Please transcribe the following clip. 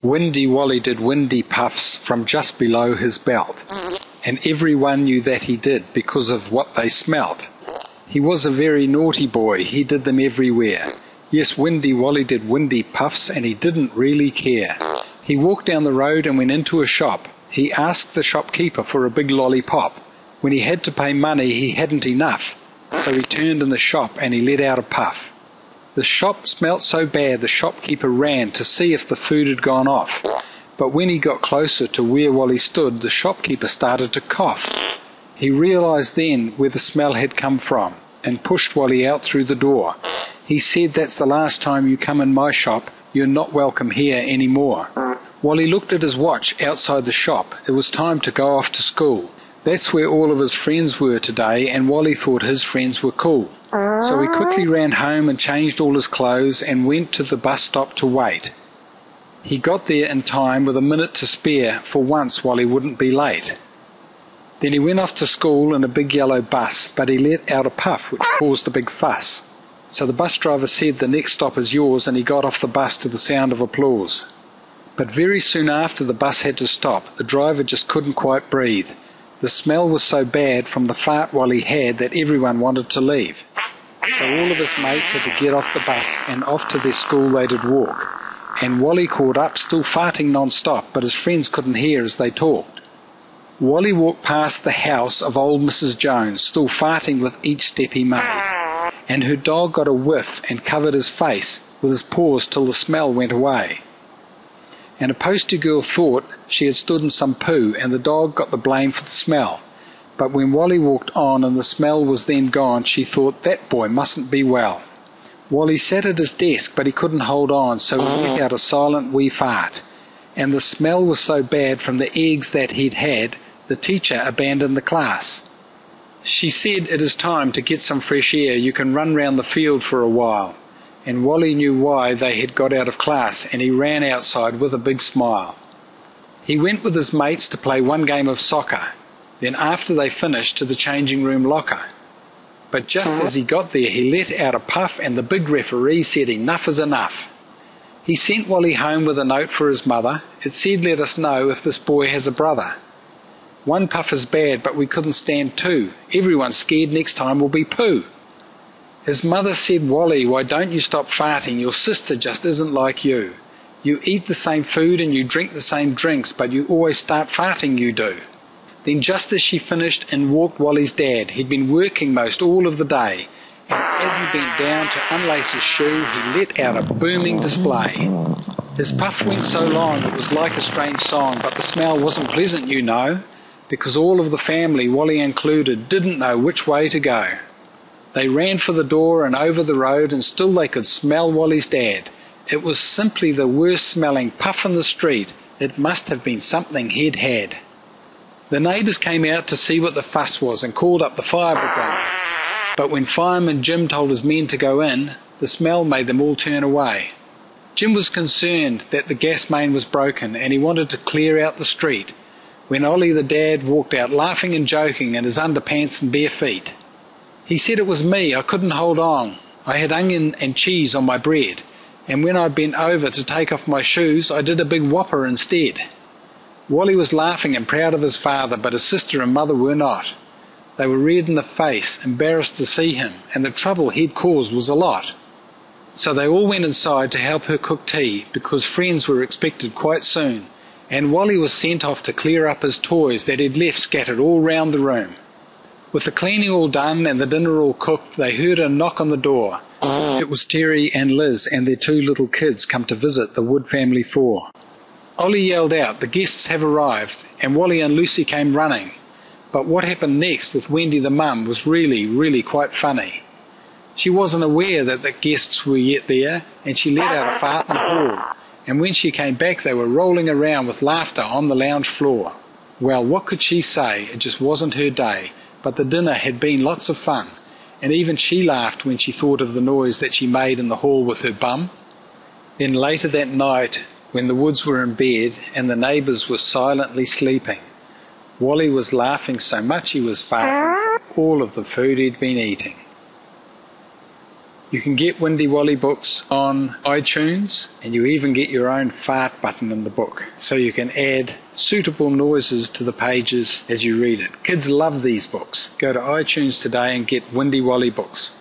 Windy Wally did windy puffs from just below his belt, and everyone knew that he did because of what they smelt. He was a very naughty boy, he did them everywhere. Yes, Windy Wally did windy puffs, and he didn't really care. He walked down the road and went into a shop. He asked the shopkeeper for a big lollipop. When he had to pay money, he hadn't enough, so he turned in the shop and he let out a puff. The shop smelt so bad the shopkeeper ran to see if the food had gone off. But when he got closer to where Wally stood, the shopkeeper started to cough. He realised then where the smell had come from and pushed Wally out through the door. He said, "That's the last time you come in my shop. You're not welcome here anymore." Wally looked at his watch outside the shop. It was time to go off to school. That's where all of his friends were today, and Wally thought his friends were cool. So he quickly ran home and changed all his clothes and went to the bus stop to wait. He got there in time with a minute to spare. For once, Wally wouldn't be late. Then he went off to school in a big yellow bus, but he let out a puff which caused a big fuss. So the bus driver said, "The next stop is yours," and he got off the bus to the sound of applause. But very soon after the bus had to stop, the driver just couldn't quite breathe. The smell was so bad from the fart Wally had that everyone wanted to leave. So all of his mates had to get off the bus, and off to their school they did walk. And Wally caught up, still farting non-stop, but his friends couldn't hear as they talked. Wally walked past the house of old Mrs. Jones, still farting with each step he made. And her dog got a whiff and covered his face with his paws till the smell went away. And a postie girl thought she had stood in some poo, and the dog got the blame for the smell. But when Wally walked on and the smell was then gone, she thought, "That boy mustn't be well." Wally sat at his desk, but he couldn't hold on, so he let out a silent wee fart. And the smell was so bad from the eggs that he'd had, the teacher abandoned the class. She said, "It is time to get some fresh air. You can run round the field for a while." And Wally knew why they had got out of class, and he ran outside with a big smile. He went with his mates to play one game of soccer, then after they finished to the changing room locker. But just as he got there, he let out a puff, and the big referee said, "Enough is enough." He sent Wally home with a note for his mother. It said, "Let us know if this boy has a brother. One puff is bad, but we couldn't stand two. Everyone's scared next time will be poo." His mother said, "Wally, why don't you stop farting? Your sister just isn't like you. You eat the same food and you drink the same drinks, but you always start farting, you do." Then just as she finished, in walked Wally's dad. He'd been working most all of the day, and as he bent down to unlace his shoe, he let out a booming display. His puff went so long it was like a strange song, but the smell wasn't pleasant, you know, because all of the family, Wally included, didn't know which way to go. They ran for the door and over the road, and still they could smell Wally's dad. It was simply the worst smelling puff in the street. It must have been something he'd had. The neighbours came out to see what the fuss was and called up the fire brigade. But when Fireman Jim told his men to go in, the smell made them all turn away. Jim was concerned that the gas main was broken, and he wanted to clear out the street, when Ollie the dad walked out laughing and joking in his underpants and bare feet. He said, "It was me, I couldn't hold on. I had onion and cheese on my bread, and when I bent over to take off my shoes, I did a big whopper instead." Wally was laughing and proud of his father, but his sister and mother were not. They were red in the face, embarrassed to see him, and the trouble he'd caused was a lot. So they all went inside to help her cook tea, because friends were expected quite soon, and Wally was sent off to clear up his toys that he'd left scattered all round the room. With the cleaning all done and the dinner all cooked, they heard a knock on the door. It was Terry and Liz and their two little kids come to visit the Wood family 4. Ollie yelled out, "The guests have arrived," and Wally and Lucy came running. But what happened next with Wendy the mum was really quite funny. She wasn't aware that the guests were yet there, and she let out a fart in the hall. And when she came back, they were rolling around with laughter on the lounge floor. Well, what could she say? It just wasn't her day. But the dinner had been lots of fun, and even she laughed when she thought of the noise that she made in the hall with her bum. Then later that night, when the Woods were in bed and the neighbours were silently sleeping, Wally was laughing so much he was farting from all of the food he'd been eating. You can get Windy Wally books on iTunes, and you even get your own fart button in the book, so you can add suitable noises to the pages as you read it. Kids love these books. Go to iTunes today and get Windy Wally books.